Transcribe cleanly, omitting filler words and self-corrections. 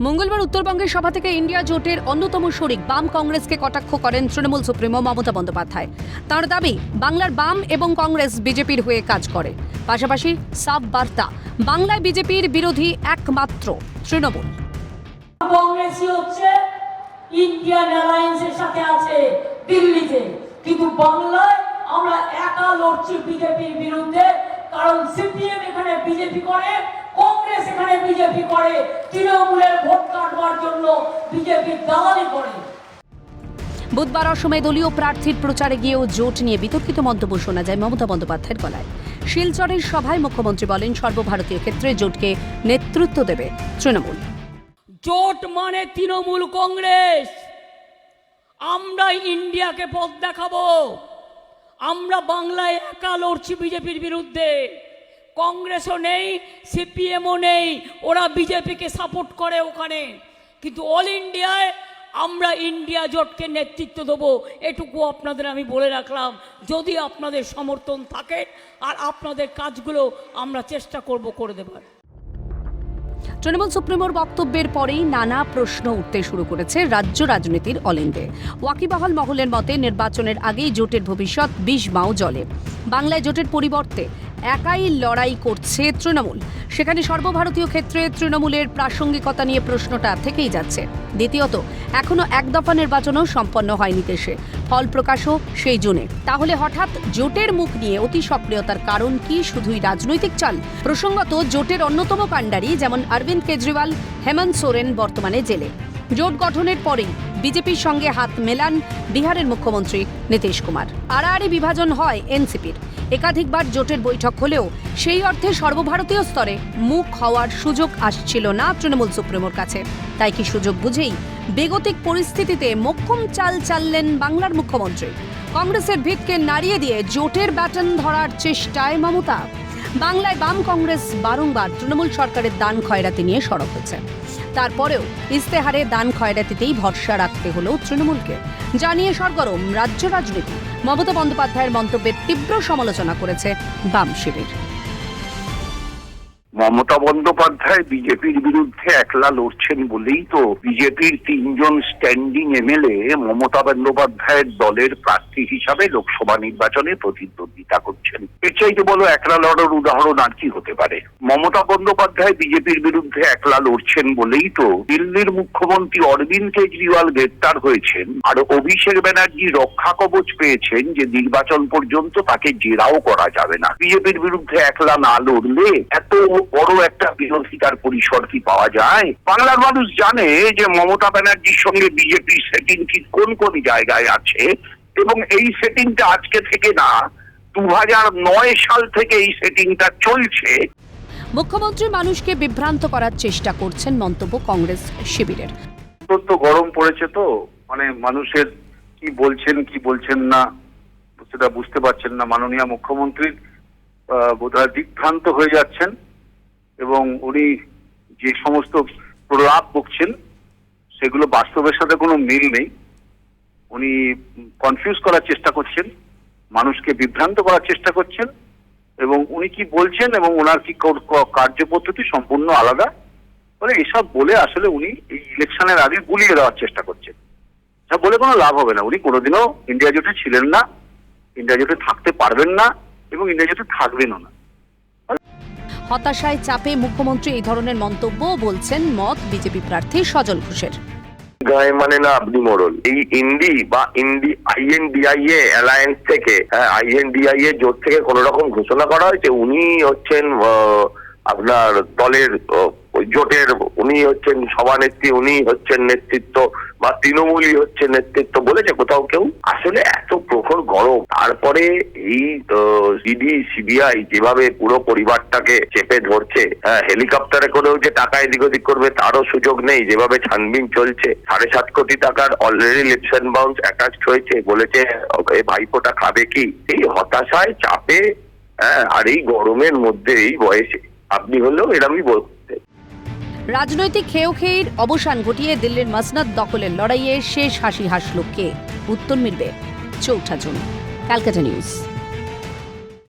মঙ্গলবার উত্তরবঙ্গের সভা থেকে ইন্ডিয়া জোটের অন্যতম শরিক বাম কংগ্রেসকে কটাক্ষ করেন তৃণমূল সুপ্রিমো মমতা বন্দ্যোপাধ্যায়। তাঁর দাবি, বাংলার বাম এবং কংগ্রেস বিজেপির হয়ে কাজ করে। পাশাপাশি সাফ বার্তা, বাংলায় বিজেপির বিরোধী একমাত্র তৃণমূল। কংগ্রেসই হচ্ছে ইন্ডিয়ান অ্যালায়েন্সের সাথে আছে দিল্লিতে, কিন্তু বাংলায় আমরা একা লড়ছি বিজেপির বিরুদ্ধে। কারণ সিপিএম এখানে বিজেপি করে, কংগ্রেস এখানে বিজেপি করে, তৃণমূলের ভোট কাটবার জন্য বিজেপি দালালি করে। বুধবার অসমে দলীয় প্রার্থীর প্রচারে গিয়েও জোট নিয়ে বিতর্কিত মন্তব্য শোনা যায় মমতা বন্দ্যোপাধ্যায়ের গলায়। শিলচরের সভায় মুখ্যমন্ত্রী বলেন, সর্বভারতীয় ক্ষেত্রে জোটকে নেতৃত্ব দেবে তৃণমূল। জোট মানে তৃণমূল কংগ্রেস। আমরা ইন্ডিয়াকে পথ দেখাবো। আমরা বাংলায় একা লড়ছি বিজেপির বিরুদ্ধে। কংগ্রেসও নেই, সিপিএমও নেই, ওরা বিজেপিকে সাপোর্ট করে ওখানে। কিন্তু অল ইন্ডিয়ায় আমরা ইন্ডিয়া জোটকে নেতৃত্ব দেবো, এটুকু আপনাদের আমি বলে রাখলাম। যদি আপনাদের সমর্থন থাকে আর আপনাদের কাজগুলো আমরা চেষ্টা করব করে দেবার। তৃণমূল সুপ্রিমোর বক্তব্যের পরেই নানা প্রশ্ন উঠতে শুরু করেছে রাজ্য রাজনীতির অলিন্দে। ওয়াকিবহাল মহলের মতে, নির্বাচনের আগেই জোটের ভবিষ্যৎ বিষমাও জলে। বাংলায় জোটের পরিবর্তে একাই লড়াই করছে তৃণমূল। সেখানে সর্বভারতীয় ক্ষেত্রে তৃণমূলের প্রাসঙ্গিকতা নিয়ে প্রশ্নটা থেকেই যাচ্ছে। দ্বিতীয়ত, এখনো এক দফা নির্বাচনও সম্পন্ন হয়নি দেশে, ফল প্রকাশও সেই জুনে। তাহলে হঠাৎ জোটের মুখ নিয়ে অতি সক্রিয়তার কারণ কি? শুধুই রাজনৈতিক চাল? প্রসঙ্গত, জোটের অন্যতম কাণ্ডারি যেমন অরবিন্দ কেজরিওয়াল, হেমন্ত সোরেন বর্তমানে জেলে। জোট গঠনের পরেই বিজেপির সঙ্গে হাত মেলান বিহারের মুখ্যমন্ত্রী নীতিশ কুমার। আড়াআড়ি বিভাজন হয় এনসিপির। একাধিকবার জোটের বৈঠক হলেও সেই অর্থে সর্বভারতীয় স্তরে মুখ হওয়ার সুযোগ আসছিল না তৃণমূল সুপ্রিমোর কাছে। তাই কি সুযোগ বুঝেই বেগতিক পরিস্থিতিতে মোক্ষম চাল চাললেন বাংলার মুখ্যমন্ত্রী? কংগ্রেসের ভিতকে নাড়িয়ে দিয়ে জোটের ব্যাটন ধরার চেষ্টায় মমতা। বাংলায় বাম কংগ্রেস বারংবার তৃণমূল সরকারের দান খয়রাতি নিয়ে সরব হয়েছে। তারপরেও ইস্তেহারে দান খয়রাতিতেই ভরসা রাখতে হলো তৃণমূলকে। জানিয়ে সরগরম রাজ্য রাজনীতি। মমতা বন্দ্যোপাধ্যায়ের মন্তব্যের তীব্র সমালোচনা করেছে বাম শিবির। মমতা বন্দ্যোপাধ্যায় বিজেপির বিরুদ্ধে একলা লড়ছেন বলেই তো বিজেপির 3জন স্ট্যান্ডিং এমএলএ মমতা বন্দ্যোপাধ্যায়ের দলের প্রার্থী হিসাবে লোকসভা নির্বাচনে প্রতিদ্বন্দ্বিতা করছেন। এর চাইতে বলো একলা লড়ার উদাহরণ আর কি হতে পারে? মমতা বন্দ্যোপাধ্যায় বিজেপির বিরুদ্ধে একলা লড়ছেন বলেই তো দিল্লির মুখ্যমন্ত্রী অরবিন্দ কেজরিওয়াল গ্রেপ্তার হয়েছেন, আর অভিষেক ব্যানার্জি রক্ষা কবচ পেয়েছেন যে নির্বাচন পর্যন্ত তাকে জেরাও করা যাবে না। বিজেপির বিরুদ্ধে একলা না লড়লে এত বড় একটা বিরোধিতার পরিসর কি পাওয়া যায়? বাংলার মানুষ জানে যে মমতা ব্যানার্জির সঙ্গে বিজেপির সেটিং ঠিক কোন কোন জায়গায় আছে, এবং এই সেটিংটা আজকে থেকে না, 2009 সাল থেকে এই সেটিংটা চলছে। মুখ্যমন্ত্রী মানুষকে বিভ্রান্ত করার চেষ্টা করছেন, মন্তব্য কংগ্রেস শিবিরের। তো গরম পড়েছে, তো মানে মানুষের কি বলছেন কি বলছেন না সেটা বুঝতে পারছেন না। মাননীয় মুখ্যমন্ত্রীর বোধহয় দিকভ্রান্ত হয়ে যাচ্ছেন, এবং উনি যে সমস্ত প্রলাপ বকছেন সেগুলো বাস্তবের সাথে কোনো মিল নেই। উনি কনফিউজ করার চেষ্টা করছেন, মানুষকে বিভ্রান্ত করার চেষ্টা করছেন, এবং উনি কি বলছেন এবং ওনার কি কার্যপদ্ধতি সম্পূর্ণ আলাদা। বলে এসব বলে আসলে উনি এই ইলেকশনের আগে গুলিয়ে দেওয়ার চেষ্টা করছেন। সব বলে কোনো লাভ হবে না। উনি কোনোদিনও ইন্ডিয়া জোটে ছিলেন না, ইন্ডিয়া জোটে থাকতে পারবেন না, এবং ইন্ডিয়া জোটে থাকবেনও না। হতাশায় চাপে মুখ্যমন্ত্রী এই ধরনের মন্তব্য বলছেন মত বিজেপি প্রার্থী সজল ঘোষের। গায়ে মানে না আপনি মোড়ল। এই ইন্ডি বা INDIA অ্যালায়েন্স থেকে, INDIA জোট থেকে কোন রকম ঘোষণা করা হয়েছে উনি হচ্ছেন আপনার দলের জোটের, উনি হচ্ছেন সভানেত্রী, উনি হচ্ছেন নেতৃত্ব, বা তৃণমূলই হচ্ছে নেতৃত্ব বলেছে কোথাও কেউ? আসলে এত প্রখর গরম, তারপরে এই ED CBI যেভাবে পুরো পরিবারটাকে চেপে ধরছে, হেলিকপ্টারে করেও যে টাকা এদিক ওদিক করবে তারও সুযোগ নেই। যেভাবে ছানবিন চলছে, 7.5 কোটি টাকার অলরেডি লিপস বাউন্স অ্যাটাচড হয়েছে, বলেছে এই ভাইপোটা খাবে কি? এই হতাশায় চাপে, আর এই গরমের মধ্যে এই বয়সে আপনি হলেও এরমই বলতে। রাজনৈতিক খেয়ের অবসান ঘটিয়ে দিল্লির মসনদ দখলের লড়াইয়ে শেষ হাসি হাসল কে? উত্তর মিলবে 4 জুন। ক্যালকাটা নিউজ।